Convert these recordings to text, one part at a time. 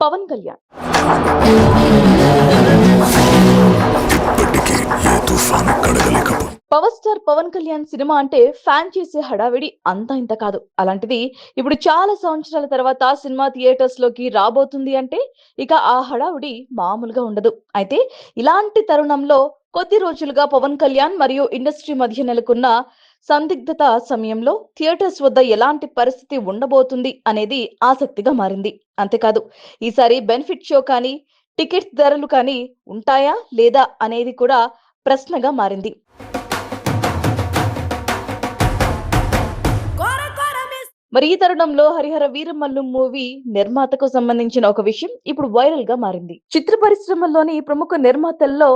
పవన్ కళ్యాణ్. ఇప్పటికీ ఏ తుఫాను కడగలేకపో power star Pawan Kalyan cinema అంటే ఫ్యాన్ చేసే హడావిడి అంతా ఇంత కాదు. అలాంటిది ఇప్పుడు చాలా సంవత్సరాల తర్వాత సినిమా థియేటర్స్ లోకి రాబోతుంది అంటే ఇక ఆ హడావిడి మామూలుగా ఉండదు. అయితే ఇలాంటి తరుణంలో కొద్ది రోజులుగా పవన్ కళ్యాణ్ మరియు ఇండస్ట్రీ మధ్య నెలకొన్న సందిగ్ధత సమయంలో థియేటర్స్ వద్ద ఎలాంటి పరిస్థితి ఉండబోతుంది అనేది ఆసక్తిగా మారింది. అంతేకాదు ఈసారి బెనిఫిట్ షో కానీ టికెట్ ధరలు కానీ ఉంటాయా లేదా అనేది కూడా ప్రశ్నగా మారింది. మరి ఈ తరుణంలో హరిహర వీరమల్లు మూవీ నిర్మాతకు సంబంధించిన ఒక విషయం ఇప్పుడు వైరల్ గా మారింది. చిత్ర పరిశ్రమలోని ప్రముఖ నిర్మాతల్లో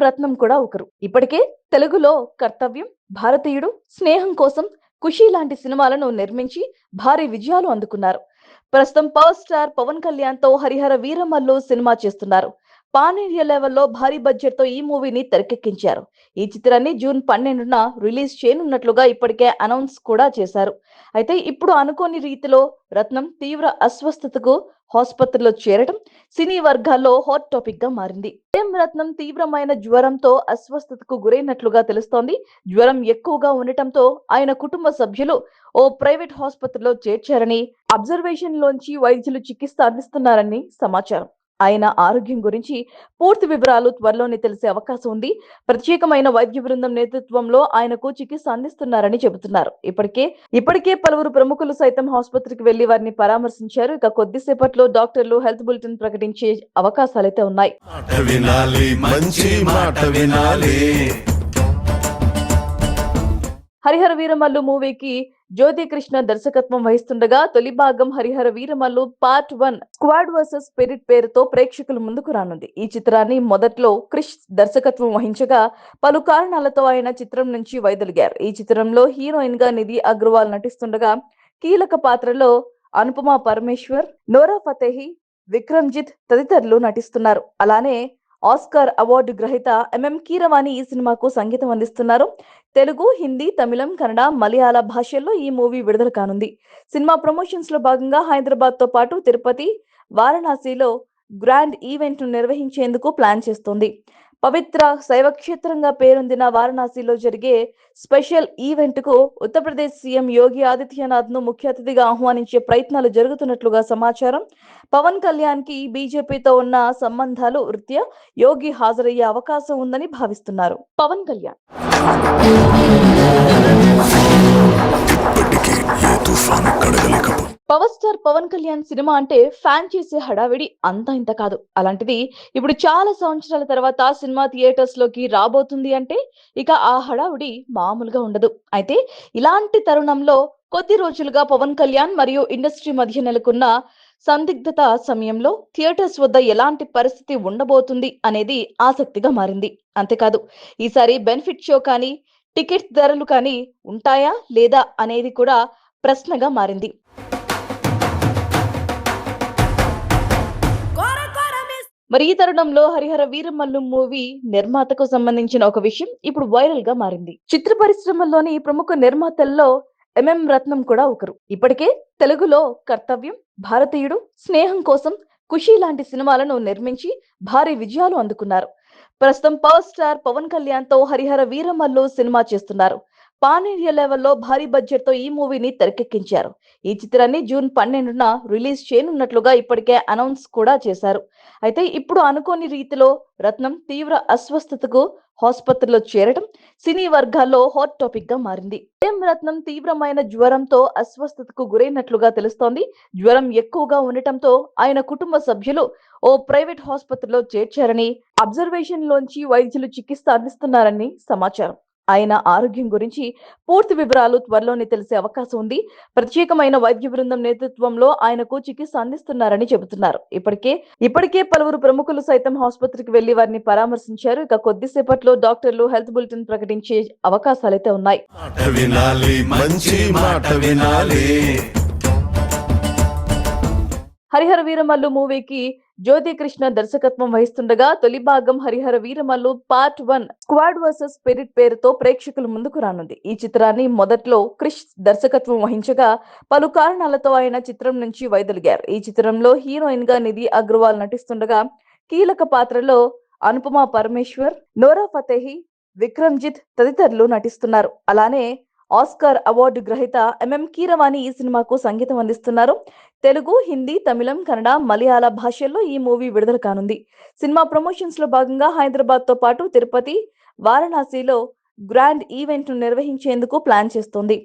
రత్నం కూడా ఒకరు. ఇప్పటికే తెలుగులో కర్తవ్యం, భారతీయుడు, స్నేహం కోసం, ఖుషి లాంటి సినిమాలను నిర్మించి భారీ విజయాలు అందుకున్నారు. ప్రస్తుతం పవర్ స్టార్ పవన్ కళ్యాణ్ తో హరిహర వీరమల్లు సినిమా చేస్తున్నారు. పాన్ ఇండియా లెవెల్లో భారీ బడ్జెట్ తో ఈ మూవీని తెరకెక్కించారు. ఈ చిత్రాన్ని జూన్ 12న రిలీజ్ చేయనున్నట్లుగా ఇప్పటికే అనౌన్స్ కూడా చేశారు. అయితే ఇప్పుడు అనుకోని రీతిలో రత్నం తీవ్ర అస్వస్థతకు ఆసుపత్రిలో చేరడం సినీ వర్గాల్లో హాట్ టాపిక్ గా మారింది. రత్నం తీవ్రమైన జ్వరంతో అస్వస్థతకు గురైనట్లుగా తెలుస్తోంది. జ్వరం ఎక్కువగా ఉండటంతో ఆయన కుటుంబ సభ్యులు ఓ ప్రైవేట్ ఆసుపత్రిలో చేర్చారని, అబ్జర్వేషన్ లోంచి వైద్యులు చికిత్స అందిస్తున్నారని సమాచారం. ఆయన ఆరోగ్యం గురించి పూర్తి వివరాలు త్వరలోనే తెలిసే అవకాశం ఉంది. ప్రత్యేకమైన వైద్య బృందం నేతృత్వంలో ఆయనకు చికిత్స అందిస్తున్నారని చెబుతున్నారు. ఇప్పటికే పలువురు ప్రముఖులు సైతం ఆసుపత్రికి వెళ్లి వారిని పరామర్శించారు. ఇక కొద్దిసేపట్లో డాక్టర్లు హెల్త్ బులెటిన్ ప్రకటించే అవకాశాలైతే ఉన్నాయి. హరిహర వీరమల్లు మూవీకి జ్యోతి కృష్ణ దర్శకత్వం వహిస్తుండగా తొలి భాగం Harihara Veeramallu part 1 squad versus spirit పేరుతో ప్రేక్షకుల ముందుకు రానుంది. ఈ చిత్రాన్ని మొదట్లో క్రిష్ దర్శకత్వం వహించగా పలు కారణాలతో ఆయన చిత్రం నుంచి వైదొలిగారు. ఈ చిత్రంలో హీరోయిన్ గా నిధి అగర్వాల్ నటిస్తుండగా కీలక పాత్రలో అనుపమ పరమేశ్వర్, నోరా ఫతేహి, విక్రమ్జిత్ తదితరులు నటిస్తున్నారు. అలానే ఆస్కార్ అవార్డు గ్రహీత కీరవాణి ఈ సినిమాకు సంగీతం అందిస్తున్నారు. తెలుగు, హిందీ, తమిళం, కన్నడ, మలయాళ భాషల్లో ఈ మూవీ విడుదల కానుంది. సినిమా ప్రమోషన్స్ లో భాగంగా హైదరాబాద్ తో పాటు తిరుపతి, వారణాసిలో గ్రాండ్ ఈవెంట్ ను నిర్వహించేందుకు ప్లాన్ చేస్తోంది. పవిత్ర శైవక్షేత్రంగా పేరొందిన వారణాసిలో జరిగే స్పెషల్ ఈవెంట్ కు ఉత్తరప్రదేశ్ సీఎం యోగి ఆదిత్యనాథ్ ను ముఖ్య అతిథిగా ఆహ్వానించే ప్రయత్నాలు జరుగుతున్నట్లుగా సమాచారం. పవన్ కళ్యాణ్ కి బీజేపీతో ఉన్న సంబంధాలు రీత్యా యోగి హాజరయ్యే అవకాశం ఉందని భావిస్తున్నారు. పవన్ కళ్యాణ్ ఇప్పటికీ ఏ తుఫాను కడగలేకపో power star Pawan Kalyan cinema అంటే ఫ్యాన్ చేసే హడావిడి అంతా ఇంత కాదు. అలాంటిది ఇప్పుడు చాలా సంవత్సరాల తర్వాత సినిమా థియేటర్స్ లోకి రాబోతుంది అంటే ఇక ఆ హడావిడి మామూలుగా ఉండదు. అయితే ఇలాంటి తరుణంలో కొద్ది రోజులుగా పవన్ కళ్యాణ్ మరియు ఇండస్ట్రీ మధ్య నెలకొన్న సందిగ్ధత సమయంలో థియేటర్స్ వద్ద ఎలాంటి పరిస్థితి ఉండబోతుంది అనేది ఆసక్తిగా మారింది. అంతేకాదు ఈసారి బెనిఫిట్ షో కానీ టికెట్ ధరలు కానీ ఉంటాయా లేదా అనేది కూడా ప్రశ్నగా మారింది. మరి ఈ తరుణంలో హరిహర వీరమల్లు మూవీ నిర్మాతకు సంబంధించిన ఒక విషయం ఇప్పుడు వైరల్ గా మారింది. చిత్ర పరిశ్రమలోని ప్రముఖ నిర్మాతల్లో రత్నం కూడా ఒకరు. ఇప్పటికే తెలుగులో కర్తవ్యం, భారతీయుడు, స్నేహం కోసం, ఖుషి లాంటి సినిమాలను నిర్మించి భారీ విజయాలు అందుకున్నారు. ప్రస్తుతం పవర్ స్టార్ పవన్ కళ్యాణ్ తో హరిహర వీరమల్లు సినిమా చేస్తున్నారు. పాన్ ఇండియా లెవెల్లో భారీ బడ్జెట్ తో ఈ మూవీని తెరకెక్కించారు. ఈ చిత్రాన్ని జూన్ 12న రిలీజ్ చేయనున్నట్లుగా ఇప్పటికే అనౌన్స్ కూడా చేశారు. అయితే ఇప్పుడు అనుకోని రీతిలో రత్నం తీవ్ర అస్వస్థతకు ఆసుపత్రిలో చేరడం సినీ వర్గాల్లో హాట్ టాపిక్ గా మారింది. రత్నం తీవ్రమైన జ్వరంతో అస్వస్థతకు గురైనట్లుగా తెలుస్తోంది. జ్వరం ఎక్కువగా ఉండటంతో ఆయన కుటుంబ సభ్యులు ఓ ప్రైవేట్ ఆసుపత్రిలో చేర్చారని, అబ్జర్వేషన్ లోంచి వైద్యులు చికిత్స అందిస్తున్నారని సమాచారం. ఆయన ఆరోగ్యం గురించి పూర్తి వివరాలు త్వరలోనే తెలిసే అవకాశం ఉంది. ప్రత్యేకమైన వైద్య బృందం నేతృత్వంలో ఆయనకు చికిత్స అందిస్తున్నారని చెబుతున్నారు. ఇప్పటికే పలువురు ప్రముఖులు సైతం ఆసుపత్రికి వెళ్లి వారిని పరామర్శించారు. ఇక కొద్దిసేపట్లో డాక్టర్లు హెల్త్ బులెటిన్ ప్రకటించే అవకాశాలైతే ఉన్నాయి. హరిహర వీరమల్లు మూవీకి జ్యోతి కృష్ణ దర్శకత్వం వహిస్తుండగా తొలి భాగం Harihara Veeramallu part 1 squad versus spirit పేరుతో ప్రేక్షకుల ముందుకు రానుంది. ఈ చిత్రాన్ని మొదట్లో క్రిష్ దర్శకత్వం వహించగా పలు కారణాలతో ఆయన చిత్రం నుంచి వైదొలిగారు. ఈ చిత్రంలో హీరోయిన్ గా నిధి అగర్వాల్ నటిస్తుండగా కీలక పాత్రలో అనుపమ పరమేశ్వర్, నోరా ఫతేహి, విక్రమ్జిత్ తదితరులు నటిస్తున్నారు. అలానే ఆస్కార్ అవార్డు గ్రహీత కీరవాణి ఈ సినిమాకు సంగీతం అందిస్తున్నారు. తెలుగు, హిందీ, తమిళం, కన్నడ, మలయాళ భాషల్లో ఈ మూవీ విడుదల కానుంది. సినిమా ప్రమోషన్స్ లో భాగంగా హైదరాబాద్ తో పాటు తిరుపతి, వారణాసిలో గ్రాండ్ ఈవెంట్ ను నిర్వహించేందుకు ప్లాన్ చేస్తోంది.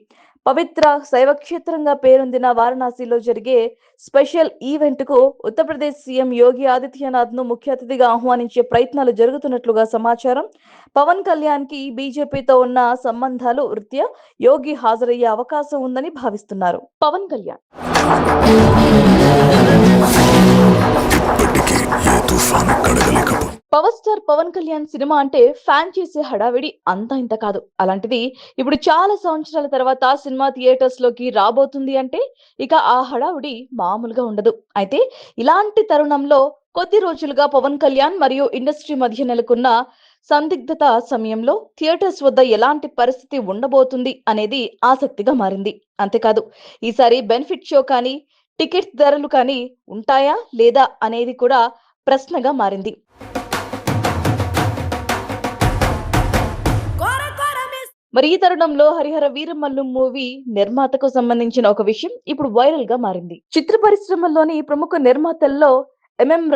పవిత్ర శైవ క్షేత్రంగా పేరొందిన వారణాసిలో జరిగే స్పెషల్ ఈవెంట్ కు ఉత్తరప్రదేశ్ సీఎం యోగి ఆదిత్యనాథ్ ను ముఖ్య అతిథిగా ఆహ్వానించే ప్రయత్నాలు జరుగుతున్నట్లుగా సమాచారం. పవన్ కళ్యాణ్ కి బీజేపీతో ఉన్న సంబంధాలు రీత్యా యోగి హాజరయ్యే అవకాశం ఉందని భావిస్తున్నారు. పవన్ కళ్యాణ్ ఇప్పటికీ ఏ తుఫాను కడగలేకపో power star Pawan Kalyan cinema అంటే ఫ్యాన్ చేసే హడావిడి అంతా ఇంత కాదు. అలాంటిది ఇప్పుడు చాలా సంవత్సరాల తర్వాత సినిమా థియేటర్స్ లోకి రాబోతుంది అంటే ఇక ఆ హడావిడి మామూలుగా ఉండదు. అయితే ఇలాంటి తరుణంలో కొద్ది రోజులుగా పవన్ కళ్యాణ్ మరియు ఇండస్ట్రీ మధ్య నెలకొన్న సందిగ్ధత సమయంలో థియేటర్స్ వద్ద ఎలాంటి పరిస్థితి ఉండబోతుంది అనేది ఆసక్తిగా మారింది. అంతేకాదు ఈసారి బెనిఫిట్ షో కానీ టికెట్ ధరలు కానీ ఉంటాయా లేదా అనేది కూడా ప్రశ్నగా మారింది. మరి ఈ తరుణంలో హరిహర వీరమల్లు మూవీ నిర్మాతకు సంబంధించిన ఒక విషయం ఇప్పుడు వైరల్ గా మారింది. చిత్ర పరిశ్రమలోని ప్రముఖ నిర్మాతల్లో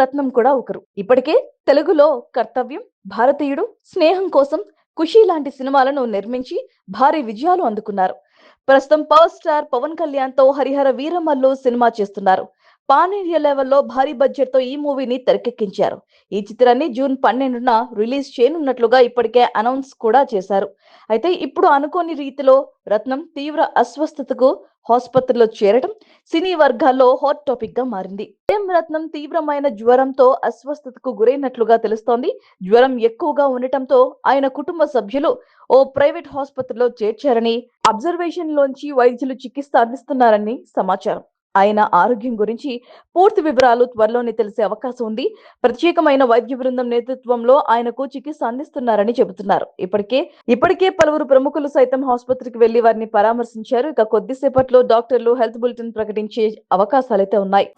రత్నం కూడా ఒకరు. ఇప్పటికే తెలుగులో కర్తవ్యం, భారతీయుడు, స్నేహం కోసం, ఖుషి లాంటి సినిమాలను నిర్మించి భారీ విజయాలు అందుకున్నారు. ప్రస్తుతం పవర్ స్టార్ పవన్ కళ్యాణ్ తో హరిహర వీరమల్లు సినిమా చేస్తున్నారు. పాన్ ఇండియా లెవెల్లో భారీ బడ్జెట్ తో ఈ మూవీని తెరకెక్కించారు. ఈ చిత్రాన్ని జూన్ 12న రిలీజ్ చేయనున్నట్లుగా ఇప్పటికే అనౌన్స్ కూడా చేశారు. అయితే ఇప్పుడు అనుకోని రీతిలో రత్నం తీవ్ర అస్వస్థతకు ఆసుపత్రిలో చేరడం సినీ వర్గాల్లో హాట్ టాపిక్ గా మారింది. రత్నం తీవ్రమైన జ్వరంతో అస్వస్థతకు గురైనట్లుగా తెలుస్తోంది. జ్వరం ఎక్కువగా ఉండటంతో ఆయన కుటుంబ సభ్యులు ఓ ప్రైవేట్ ఆసుపత్రిలో చేర్చారని, అబ్జర్వేషన్ లోంచి వైద్యులు చికిత్స అందిస్తున్నారని సమాచారం. ఆయన ఆరోగ్యం గురించి పూర్తి వివరాలు త్వరలోనే తెలిసే అవకాశం ఉంది. ప్రత్యేకమైన వైద్య బృందం నేతృత్వంలో ఆయనకు చికిత్స అందిస్తున్నారని చెబుతున్నారు. ఇప్పటికే పలువురు ప్రముఖులు సైతం ఆసుపత్రికి వెళ్లి వారిని పరామర్శించారు. ఇక కొద్దిసేపట్లో డాక్టర్లు హెల్త్ బులెటిన్ ప్రకటించే అవకాశాలైతే ఉన్నాయి.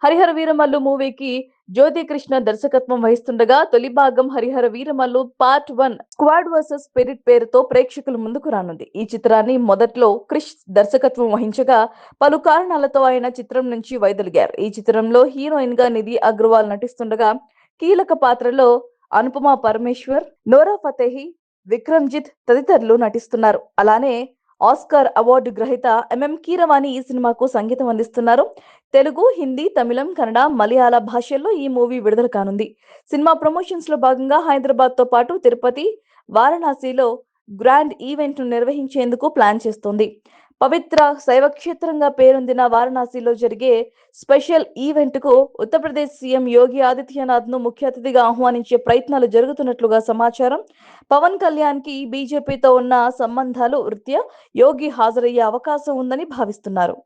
హరిహర వీరమల్లు మూవీకి జ్యోతి కృష్ణ దర్శకత్వం వహిస్తుండగా తొలి భాగం Harihara Veeramallu part 1 squad versus spirit పేరుతో ప్రేక్షకుల ముందుకు రానుంది. ఈ చిత్రాన్ని మొదట్లో క్రిష్ దర్శకత్వం వహించగా పలు కారణాలతో ఆయన చిత్రం నుంచి వైదొలిగారు. ఈ చిత్రంలో హీరోయిన్ గా నిధి అగర్వాల్ నటిస్తుండగా కీలక పాత్రలో అనుపమ పరమేశ్వర్, నోరా ఫతేహి, విక్రమ్జిత్ తదితరులు నటిస్తున్నారు. అలానే ఆస్కార్ అవార్డు గ్రహీత కీరవాణి ఈ సినిమాకు సంగీతం అందిస్తున్నారు. తెలుగు, హిందీ, తమిళం, కన్నడ, మలయాళ భాషల్లో ఈ మూవీ విడుదల కానుంది. సినిమా ప్రమోషన్స్ లో భాగంగా హైదరాబాద్ తో పాటు తిరుపతి, వారణాసిలో గ్రాండ్ ఈవెంట్ ను నిర్వహించేందుకు ప్లాన్ చేస్తోంది. పవిత్ర శైవ క్షేత్రంగా పేరొందిన వారణాసిలో జరిగే స్పెషల్ ఈవెంట్ కు ఉత్తరప్రదేశ్ సీఎం యోగి ఆదిత్యనాథ్ ను ముఖ్య అతిథిగా ఆహ్వానించే ప్రయత్నాలు జరుగుతున్నట్లుగా సమాచారం. పవన్ కళ్యాణ్ కి బీజేపీతో ఉన్న సంబంధాలు రీత్యా యోగి హాజరయ్యే అవకాశం ఉందని భావిస్తున్నారు.